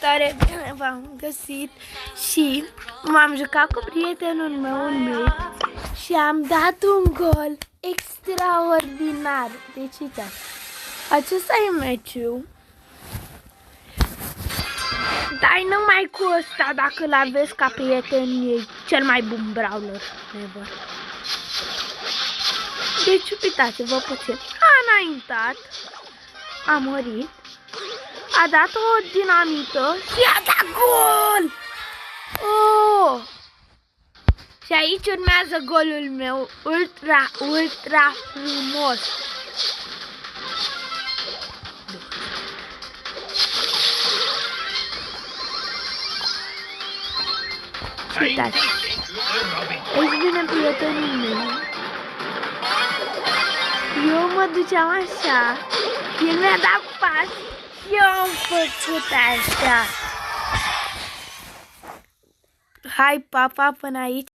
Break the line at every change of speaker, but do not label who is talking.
Salutare, bine v-am găsit și m-am jucat cu prietenul meu un meci și am dat un gol extraordinar. Deci uitați, acesta e meciul. Dar numai cu ăsta, dacă îl aveți ca prieten, e cel mai bun brawler ever. Deci uitați-vă puțin, a înaintat, a murit. A dat o dinamită și a dat gol! Oh! Și aici urmează golul meu, ultra frumos. Și uitați, aici vine prietenul meu. Eu mă duceam așa, el mi-a dat pas. Eu am făcut așa. Hai, papa, până aici.